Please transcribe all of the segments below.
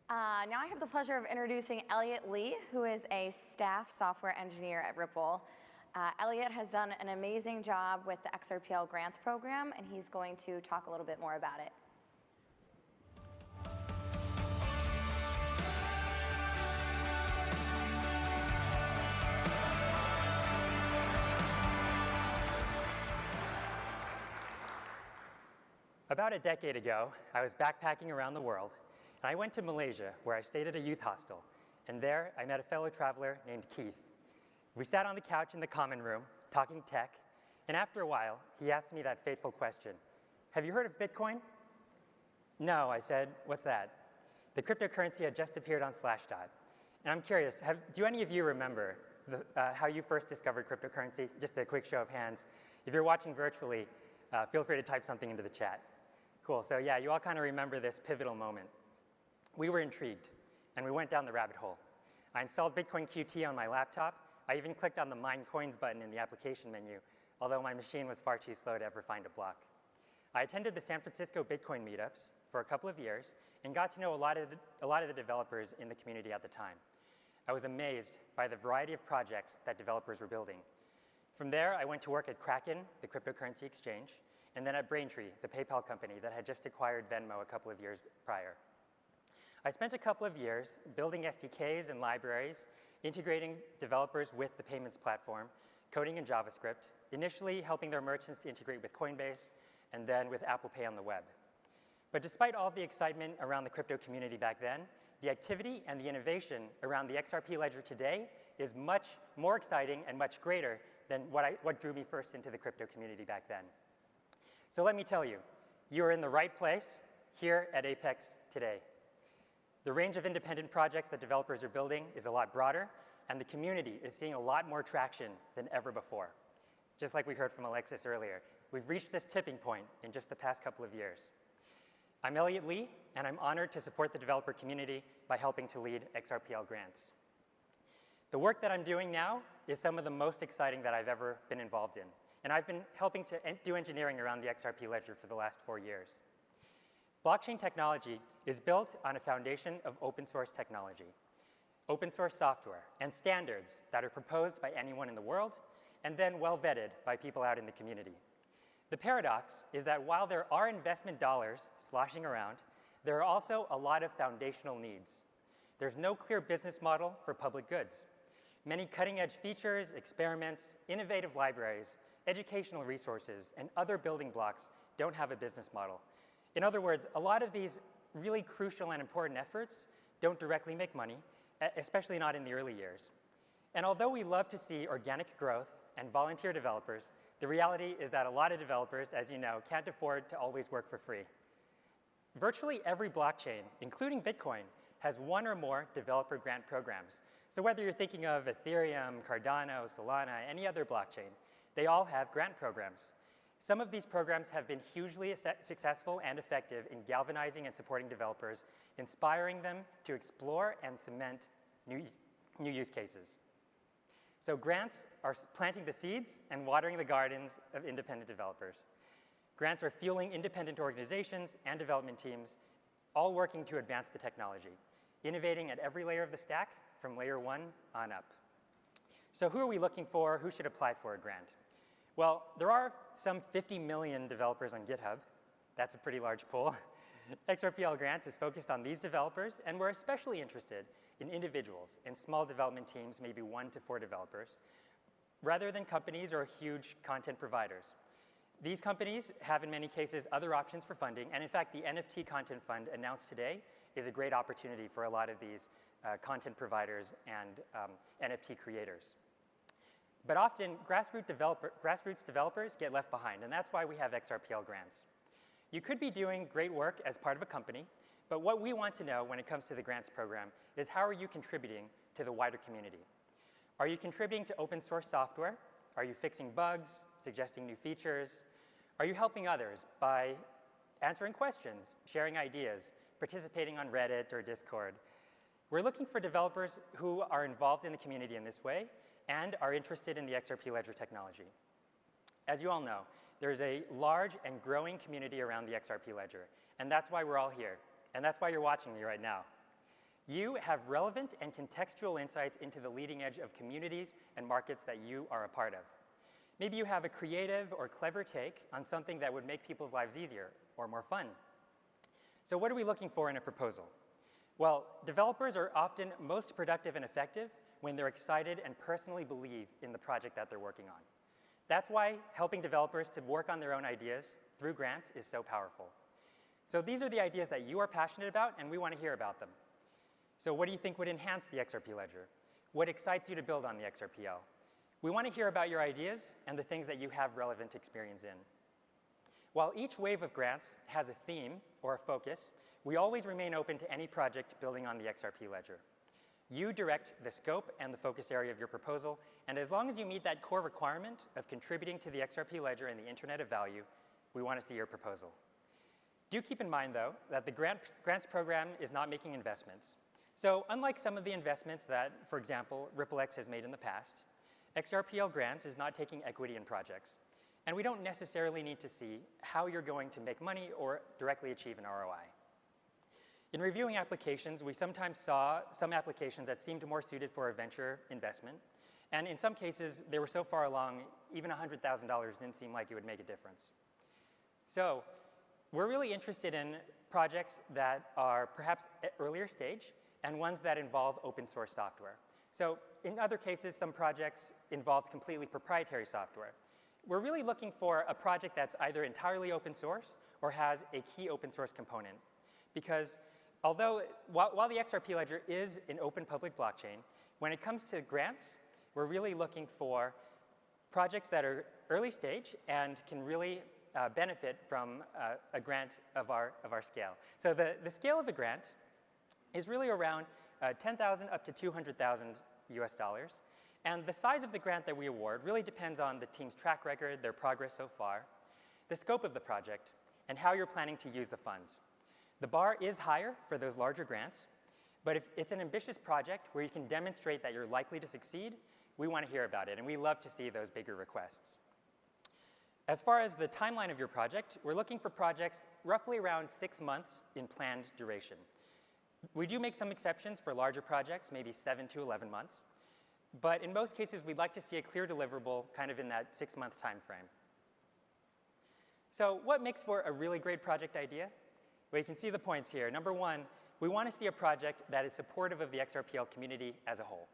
Now I have the pleasure of introducing Elliot Lee, who is a staff software engineer at Ripple. Elliot has done an amazing job with the XRPL grants program, and he's going to talk a little bit more about it. About a decade ago, I was backpacking around the world, and I went to Malaysia, where I stayed at a youth hostel. And there, I met a fellow traveler named Keith. We sat on the couch in the common room, talking tech, and after a while, he asked me that fateful question. Have you heard of Bitcoin? No, I said, what's that? The cryptocurrency had just appeared on Slashdot. And I'm curious, do any of you remember how you first discovered cryptocurrency? Just a quick show of hands. If you're watching virtually, feel free to type something into the chat. Cool, so yeah, you all kind of remember this pivotal moment. We were intrigued, and we went down the rabbit hole. I installed Bitcoin QT on my laptop. I even clicked on the Mine Coins button in the application menu, although my machine was far too slow to ever find a block. I attended the San Francisco Bitcoin meetups for a couple of years and got to know a lot of the developers in the community at the time. I was amazed by the variety of projects that developers were building. From there, I went to work at Kraken, the cryptocurrency exchange, and then at Braintree, the PayPal company that had just acquired Venmo a couple of years prior. I spent a couple of years building SDKs and libraries, integrating developers with the payments platform, coding in JavaScript, initially helping their merchants to integrate with Coinbase, and then with Apple Pay on the web. But despite all the excitement around the crypto community back then, the activity and the innovation around the XRP ledger today is much more exciting and much greater than what drew me first into the crypto community back then. So let me tell you, you're in the right place here at Apex today. The range of independent projects that developers are building is a lot broader, and the community is seeing a lot more traction than ever before. Just like we heard from Alexis earlier, we've reached this tipping point in just the past couple of years. I'm Elliot Lee, and I'm honored to support the developer community by helping to lead XRPL grants. The work that I'm doing now is some of the most exciting that I've ever been involved in. And I've been helping to do engineering around the XRP ledger for the last 4 years. Blockchain technology is built on a foundation of open source technology, open source software, and standards that are proposed by anyone in the world and then well vetted by people out in the community. The paradox is that while there are investment dollars sloshing around, there are also a lot of foundational needs. There's no clear business model for public goods. Many cutting-edge features, experiments, innovative libraries, educational resources, and other building blocks don't have a business model. In other words, a lot of these really crucial and important efforts don't directly make money, especially not in the early years. And although we love to see organic growth and volunteer developers, the reality is that a lot of developers, as you know, can't afford to always work for free. Virtually every blockchain, including Bitcoin, has one or more developer grant programs. So whether you're thinking of Ethereum, Cardano, Solana, any other blockchain, they all have grant programs. Some of these programs have been hugely successful and effective in galvanizing and supporting developers, inspiring them to explore and cement new use cases. So grants are planting the seeds and watering the gardens of independent developers. Grants are fueling independent organizations and development teams, all working to advance the technology, innovating at every layer of the stack from layer 1 on up. So who are we looking for? Who should apply for a grant? Well, there are some 50 million developers on GitHub. That's a pretty large pool. XRPL Grants is focused on these developers, and we're especially interested in individuals and small development teams, maybe 1 to 4 developers, rather than companies or huge content providers. These companies have, in many cases, other options for funding, and in fact, the NFT Content Fund announced today is a great opportunity for a lot of these content providers and NFT creators. But often, grassroots developers get left behind, and that's why we have XRPL grants. You could be doing great work as part of a company, but what we want to know when it comes to the grants program is how are you contributing to the wider community? Are you contributing to open source software? Are you fixing bugs, suggesting new features? Are you helping others by answering questions, sharing ideas, participating on Reddit or Discord? We're looking for developers who are involved in the community in this way and are interested in the XRP Ledger technology. As you all know, there's a large and growing community around the XRP Ledger, and that's why we're all here, and that's why you're watching me right now. You have relevant and contextual insights into the leading edge of communities and markets that you are a part of. Maybe you have a creative or clever take on something that would make people's lives easier or more fun. So what are we looking for in a proposal? Well, developers are often most productive and effective when they're excited and personally believe in the project that they're working on. That's why helping developers to work on their own ideas through grants is so powerful. So these are the ideas that you are passionate about, and we want to hear about them. So what do you think would enhance the XRP Ledger? What excites you to build on the XRPL? We want to hear about your ideas and the things that you have relevant experience in. While each wave of grants has a theme or a focus, we always remain open to any project building on the XRP Ledger. You direct the scope and the focus area of your proposal, and as long as you meet that core requirement of contributing to the XRP Ledger and the Internet of Value, we want to see your proposal. Do keep in mind, though, that the grants program is not making investments. So unlike some of the investments that, for example, RippleX has made in the past, XRPL Grants is not taking equity in projects. And we don't necessarily need to see how you're going to make money or directly achieve an ROI. In reviewing applications, we sometimes saw some applications that seemed more suited for a venture investment. And in some cases, they were so far along, even $100,000 didn't seem like it would make a difference. So we're really interested in projects that are perhaps at earlier stage and ones that involve open source software. So in other cases, some projects involved completely proprietary software. We're really looking for a project that's either entirely open source or has a key open source component. Because although, while the XRP Ledger is an open public blockchain, when it comes to grants, we're really looking for projects that are early stage and can really benefit from a grant of our scale. So the scale of a grant is really around 10,000 up to 200,000 US dollars. And the size of the grant that we award really depends on the team's track record, their progress so far, the scope of the project, and how you're planning to use the funds. The bar is higher for those larger grants, but if it's an ambitious project where you can demonstrate that you're likely to succeed, we want to hear about it, and we love to see those bigger requests. As far as the timeline of your project, we're looking for projects roughly around 6 months in planned duration. We do make some exceptions for larger projects, maybe 7 to 11 months. But in most cases, we'd like to see a clear deliverable kind of in that 6-month time frame. So what makes for a really great project idea? Well, you can see the points here. Number one, we want to see a project that is supportive of the XRPL community as a whole.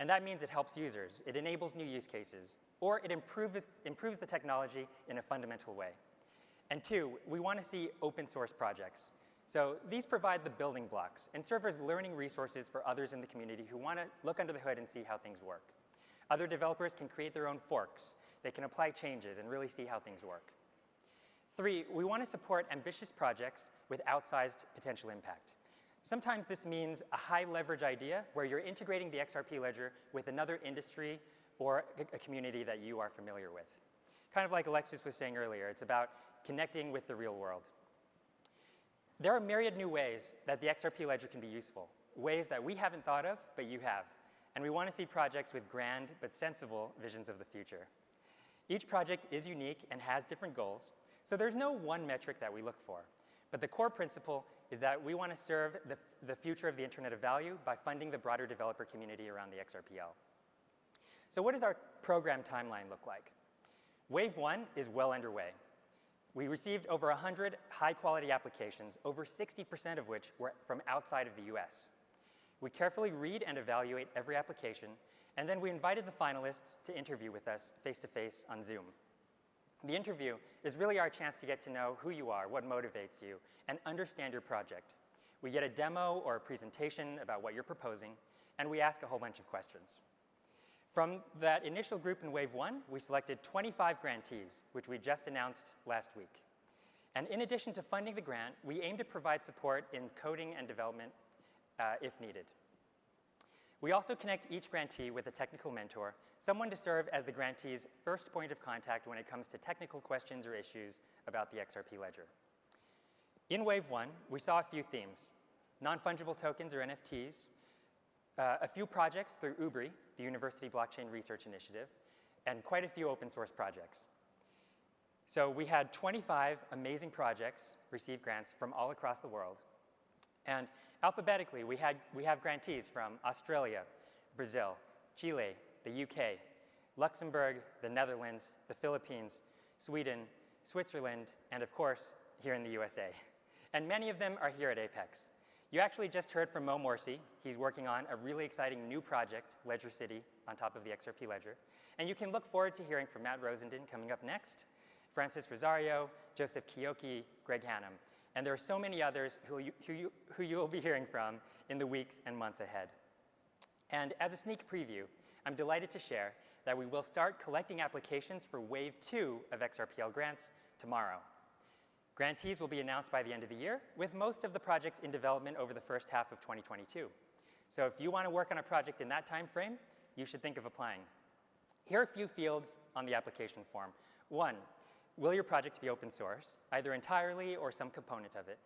And that means it helps users, it enables new use cases, or it improves the technology in a fundamental way. And two, we want to see open source projects. So these provide the building blocks and serve as learning resources for others in the community who want to look under the hood and see how things work. Other developers can create their own forks. They can apply changes and really see how things work. Three, we want to support ambitious projects with outsized potential impact. Sometimes this means a high leverage idea where you're integrating the XRP Ledger with another industry or a community that you are familiar with. Kind of like Alexis was saying earlier, it's about connecting with the real world. There are myriad new ways that the XRP Ledger can be useful, ways that we haven't thought of, but you have. And we want to see projects with grand but sensible visions of the future. Each project is unique and has different goals, so there's no one metric that we look for. But the core principle is that we want to serve the future of the Internet of Value by funding the broader developer community around the XRPL. So what does our program timeline look like? Wave 1 is well underway. We received over 100 high-quality applications, over 60% of which were from outside of the US. We carefully read and evaluate every application, and then we invited the finalists to interview with us face-to-face on Zoom. The interview is really our chance to get to know who you are, what motivates you, and understand your project. We get a demo or a presentation about what you're proposing, and we ask a whole bunch of questions. From that initial group in Wave 1, we selected 25 grantees, which we just announced last week. And in addition to funding the grant, we aim to provide support in coding and development if needed. We also connect each grantee with a technical mentor, someone to serve as the grantee's first point of contact when it comes to technical questions or issues about the XRP Ledger. In Wave 1, we saw a few themes: non-fungible tokens or NFTs, a few projects through UBRI, the University Blockchain Research Initiative, and quite a few open source projects. So we had 25 amazing projects receive grants from all across the world. And alphabetically, we have grantees from Australia, Brazil, Chile, the UK, Luxembourg, the Netherlands, the Philippines, Sweden, Switzerland, and of course, here in the USA. And many of them are here at Apex. You actually just heard from Mo Morsi. He's working on a really exciting new project, Ledger City, on top of the XRP Ledger. And you can look forward to hearing from Matt Rosenden coming up next, Francis Rosario, Joseph Kiyoki, Greg Hannum. And there are so many others who you will be hearing from in the weeks and months ahead. And as a sneak preview, I'm delighted to share that we will start collecting applications for Wave 2 of XRPL grants tomorrow. Grantees will be announced by the end of the year, with most of the projects in development over the first half of 2022. So if you want to work on a project in that time frame, you should think of applying. Here are a few fields on the application form. 1, will your project be open source, either entirely or some component of it?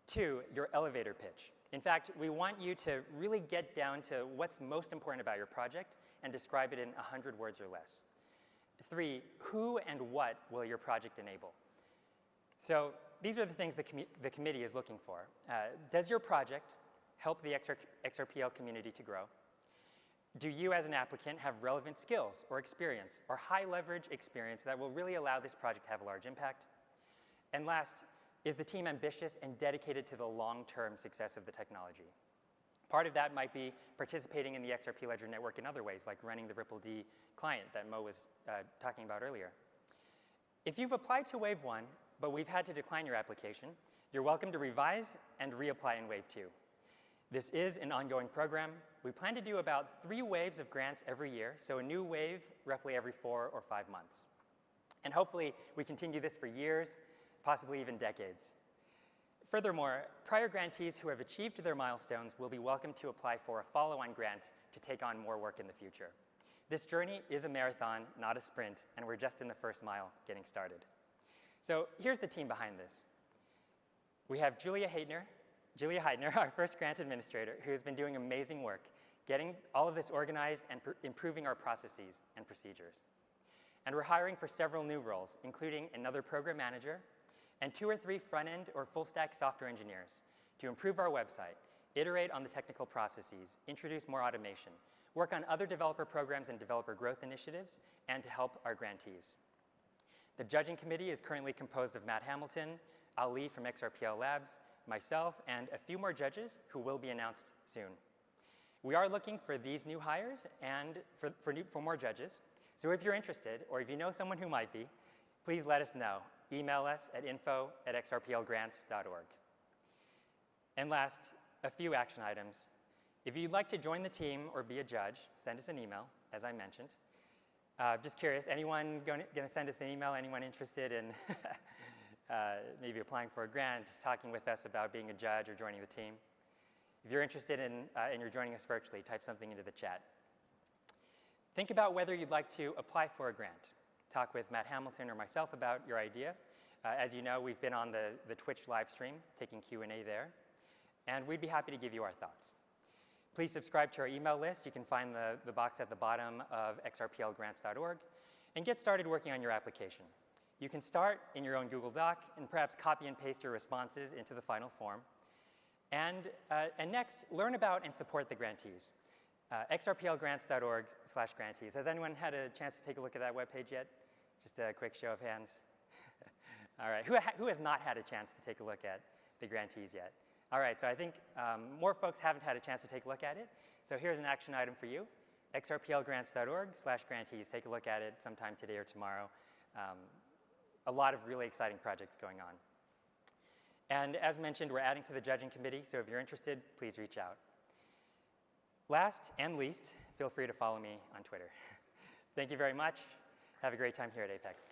2, your elevator pitch. In fact, we want you to really get down to what's most important about your project and describe it in 100 words or less. 3, who and what will your project enable? So these are the things the committee is looking for. Does your project help the XRPL community to grow? Do you as an applicant have relevant skills or experience or high leverage experience that will really allow this project to have a large impact? And last, is the team ambitious and dedicated to the long-term success of the technology? Part of that might be participating in the XRP Ledger network in other ways, like running the RippleD client that Mo was talking about earlier. If you've applied to Wave 1, but we've had to decline your application, you're welcome to revise and reapply in Wave 2. This is an ongoing program. We plan to do about 3 waves of grants every year, so a new wave roughly every 4 or 5 months. And hopefully, we continue this for years, possibly even decades. Furthermore, prior grantees who have achieved their milestones will be welcome to apply for a follow-on grant to take on more work in the future. This journey is a marathon, not a sprint, and we're just in the first mile getting started. So here's the team behind this. We have Julia Heidner, our first grant administrator, who has been doing amazing work, getting all of this organized and improving our processes and procedures. And we're hiring for several new roles, including another program manager and 2 or 3 front-end or full-stack software engineers to improve our website, iterate on the technical processes, introduce more automation, work on other developer programs and developer growth initiatives, and to help our grantees. The judging committee is currently composed of Matt Hamilton, Ali from XRPL Labs, myself, and a few more judges who will be announced soon. We are looking for these new hires and for more judges. So if you're interested, or if you know someone who might be, please let us know. Email us at info@xrplgrants.org. And last, a few action items. If you'd like to join the team or be a judge, send us an email, as I mentioned. Just curious, anyone going to send us an email? Anyone interested in maybe applying for a grant, talking with us about being a judge or joining the team? If you're interested in and you're joining us virtually, type something into the chat. Think about whether you'd like to apply for a grant. Talk with Matt Hamilton or myself about your idea. As you know, we've been on the Twitch live stream, taking Q&A there, and we'd be happy to give you our thoughts. Please subscribe to our email list. You can find the box at the bottom of xrplgrants.org, and get started working on your application. You can start in your own Google Doc and perhaps copy and paste your responses into the final form. And next, learn about and support the grantees. xrplgrants.org/grantees. Has anyone had a chance to take a look at that webpage yet? Just a quick show of hands. All right, who has not had a chance to take a look at the grantees yet? All right, so I think more folks haven't had a chance to take a look at it. So here's an action item for you. xrplgrants.org/grantees. Take a look at it sometime today or tomorrow. A lot of really exciting projects going on. And as mentioned, we're adding to the judging committee, so if you're interested, please reach out. Last and least, feel free to follow me on Twitter. Thank you very much. Have a great time here at Apex.